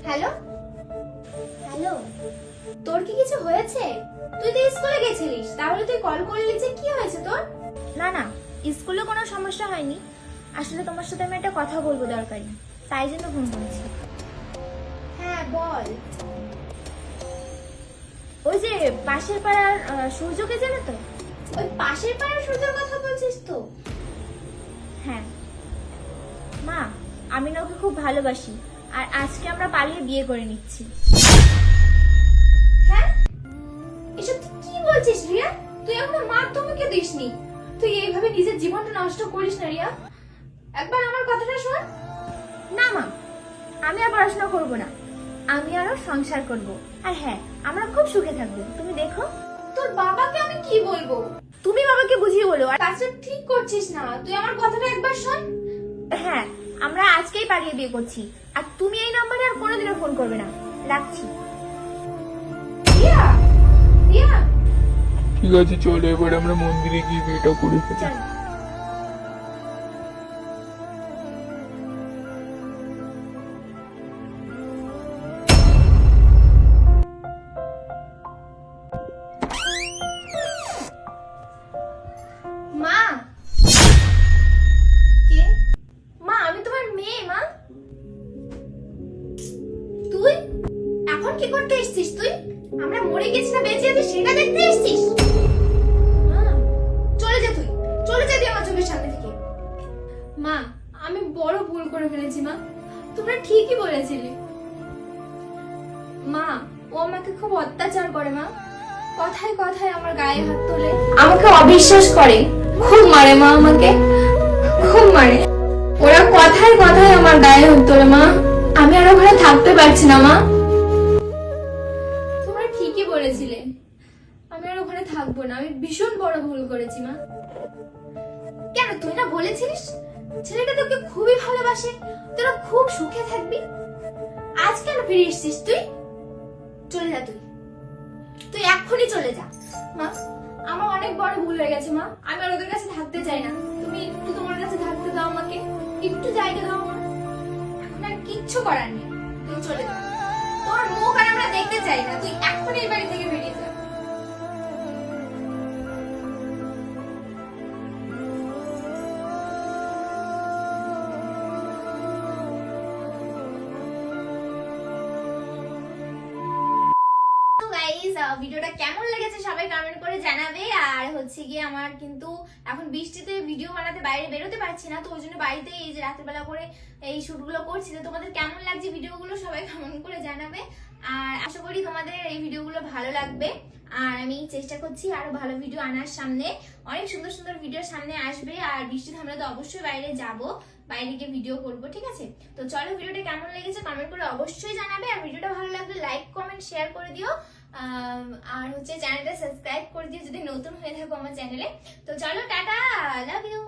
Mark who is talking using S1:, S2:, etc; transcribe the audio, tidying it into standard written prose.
S1: Hello hello, তোর কি কিছু হয়েছে? তুই তো স্কুলে গেছিলিস, তাহলে তুই কল করলি যে কি হয়েছে তোর?
S2: না না, স্কুলে কোনো সমস্যা হয়নি। আসলে তোমার সাথে আমি একটা কথা বলবো দরকারি, তাই জন্য ফোন করেছি।
S1: হ্যাঁ বল।
S2: ওই যে পাশের পাড়ার সূর্যকে জানো তো?
S1: ওই পাশের পাড়ার সূর্যের কথা বলছিস তো?
S2: হ্যাঁ মা, আমি না ওকে খুব ভালোবাসি, আর আজকে আমরা পালিয়ে বিয়ে করে নিচ্ছি।
S1: হ্যাঁ, এসব তুই কি বলছিস রিয়া? তুই এখনো মার ধমকে দিসনি। তুই এইভাবে নিজের জীবনটা নষ্ট করিস না রিয়া, একবার আমার কথাটা শোন।
S2: না মা, আমি আর পড়াশোনা করবো না, আমি আরো সংসার করব। আর হ্যাঁ, আমরা খুব সুখে থাকবো, তুমি দেখো।
S1: তোর বাবাকে আমি কি বলবো?
S2: তুমি বাবাকে বুঝিয়ে বলো। আর
S1: কাজটা ঠিক করছিস না, তুই আমার কথাটা একবার শোন।
S2: হ্যাঁ, আমরা আজকেই পালিয়ে বিয়ে করছি, আর তুমি এই নম্বরে আর কোনোদিনও ফোন করবে না। রাখছি।
S1: রিয়া, রিয়া,
S3: ঠিক আছে, চলো এবার আমরা মন্দিরে গিয়ে বিয়েটা করে ফেলি।
S2: চল।
S1: মা। কে? মা, আমি তোমার মেয়ে। মা, তুই এখন কি করতে এসেছিস? তুই আমরা মরে গেছি না বেঁচে আছি সেটা দেখতে এসেছিস? মা, চলে যা, তুই চলে যা আমার চোখের সামনে থেকে। মা, আমি বড় ভুল করে ফেলেছি। মা, তোমরা ঠিকই বলেছিলে। মা, ও আমাকে খুব অত্যাচার করে। মা, কথায় কথায় আমার গায়ে হাত তোলে, আমাকে অবিশ্বাস করে, খুব মারে। মা, আমাকে খুব মারে। ওরা কথায় কথায় আমার গায়ে হাত তোলে। মা, আমি আর ওখানে থাকতে পারছি না। মা, তোমরা ঠিকই বলেছিলে, আমি আর ওখানে থাকবো না। আমি ভীষণ বড় ভুল করেছি। মা, কেন তুই না বলেছিলিস ছেলেটা তোকে খুবই ভালোবাসে, তোরা খুব সুখে থাকবি? আজ কেন ফিরে এসেছিস? তুই চলে যা, তুই তুই এক্ষুনি চলে যা। মা, আমার অনেক বড় ভুল হয়ে গেছে। মা, আমি আর ওদের কাছে থাকতে চাই না। তুমি একটু তোমার কাছে থাকতে দাও, আমাকে একটু জায়গা দাও। মা, এখন আর কিচ্ছু করার নেই, তুই চলে যা। তোর মুখ আর আমরা দেখতে চাই না, তুই এক্ষুনি এই বাড়ি থেকে বেরিয়ে যা। ভিডিওটা কেমন লেগেছে সবাই কমেন্ট করে জানাবে। আর হচ্ছে গিয়ে আমার কিন্তু এখন বৃষ্টিতে ভিডিও বানাতে বাইরে বেরোতে পারছি না, তো ওই জন্য বাড়িতে এই যে রাতের বেলা করে এই শুটগুলো করছি। তো তোমাদের কেমন লাগছে ভিডিওগুলো সবাই কমেন্ট করে জানাবে, আর আশা করি তোমাদের এই ভিডিওগুলো ভালো লাগবে। আর আমি চেষ্টা করছি আরো ভালো ভিডিও আনার, সামনে অনেক সুন্দর সুন্দর ভিডিও সামনে আসবে। আর বৃষ্টি থামলে তো অবশ্যই বাইরে যাব, বাইরে গিয়ে ভিডিও করবো, ঠিক আছে? তো চলো, ভিডিওটা কেমন লেগেছে কমেন্ট করে অবশ্যই জানাবে। আর ভিডিওটা ভালো লাগলে লাইক কমেন্ট শেয়ার করে দিও, আর হচ্ছে চ্যানেলটা সাবস্ক্রাইব করে দিও যদি নতুন হয়ে থাকো আমার চ্যানেলে। তো চলো, টাটা, লাভ ইউ।